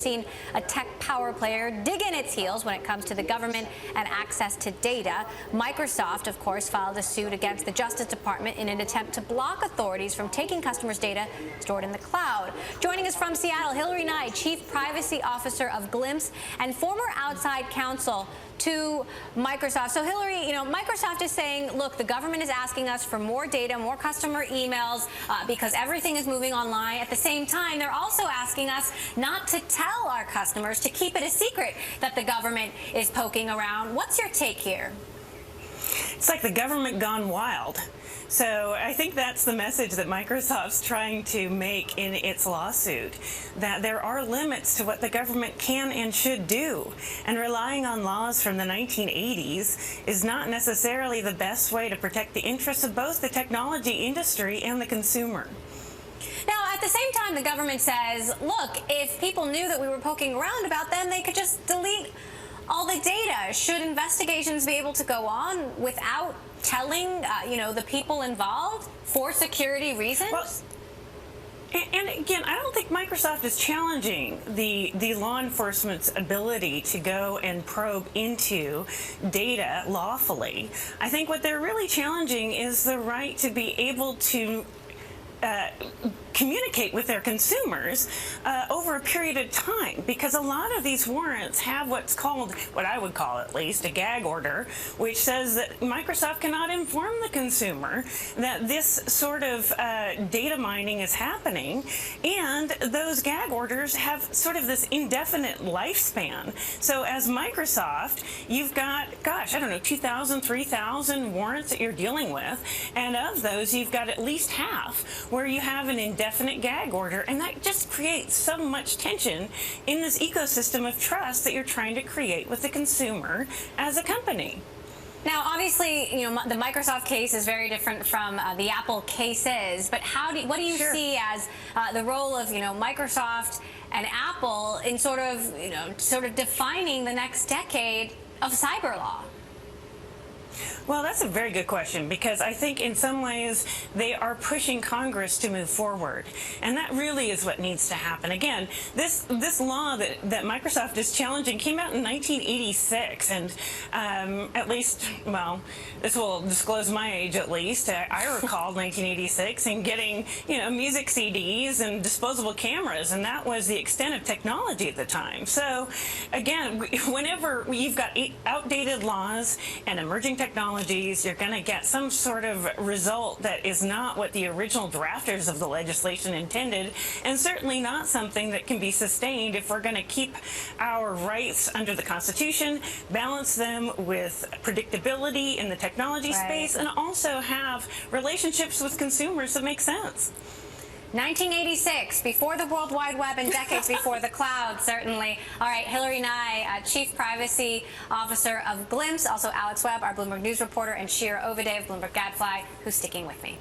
Seen a tech power player dig in its heels when it comes to the government and access to data. Microsoft, of course, filed a suit against the Justice Department in an attempt to block authorities from taking customers' data stored in the cloud. Joining us from Seattle, Hillery Nye, Chief Privacy Officer of Glympse and former outside counsel to Microsoft. So Hillery, Microsoft is saying, look, the government is asking us for more data, more customer emails, because everything is moving online. At the same time, they're also asking us not to tell our customers, to keep it a secret that the government is poking around. What's your take here? It's like the government gone wild. So I think that's the message that Microsoft's trying to make in its lawsuit, that there are limits to what the government can and should do. And relying on laws from the 1980s is not necessarily the best way to protect the interests of both the technology industry and the consumer. Now, at the same time, the government says, look, if people knew that we were poking around about them, they could just delete all the data. Should investigations be able to go on without telling, the people involved for security reasons? Well, and again, I don't think Microsoft is challenging the law enforcement's ability to go and probe into data lawfully. I think what they're really challenging is the right to be able to communicate with their consumers over a period of time, because a lot of these warrants have what's called, what I would call at least, a gag order, which says that Microsoft cannot inform the consumer that this sort of data mining is happening, and those gag orders have sort of this indefinite lifespan. So as Microsoft, you've got, 2,000, 3,000 warrants that you're dealing with, and of those you've got at least half where you have an indefinite gag order, and that just creates so much tension in this ecosystem of trust that you're trying to create with the consumer as a company. Now, obviously, the Microsoft case is very different from the Apple cases, but what do you see as the role of, Microsoft and Apple in sort of defining the next decade of cyber law? Well, that's a very good question, because I think in some ways they are pushing Congress to move forward, and that really is what needs to happen. Again, this law that Microsoft is challenging came out in 1986, and at least, well, this will disclose my age at least. I recall 1986 and getting, music CDs and disposable cameras, and that was the extent of technology at the time. So, again, whenever you've got outdated laws and emerging technologies, you're going to get some sort of result that is not what the original drafters of the legislation intended, and certainly not something that can be sustained if we're going to keep our rights under the Constitution, balance them with predictability in the technology space, and also have relationships with consumers that make sense. 1986, before the World Wide Web and decades before the cloud, certainly. All right, Hillery Nye, Chief Privacy Officer of Glympse, also Alex Webb, our Bloomberg News reporter, and Shira Ovide of Bloomberg Gadfly, who's sticking with me.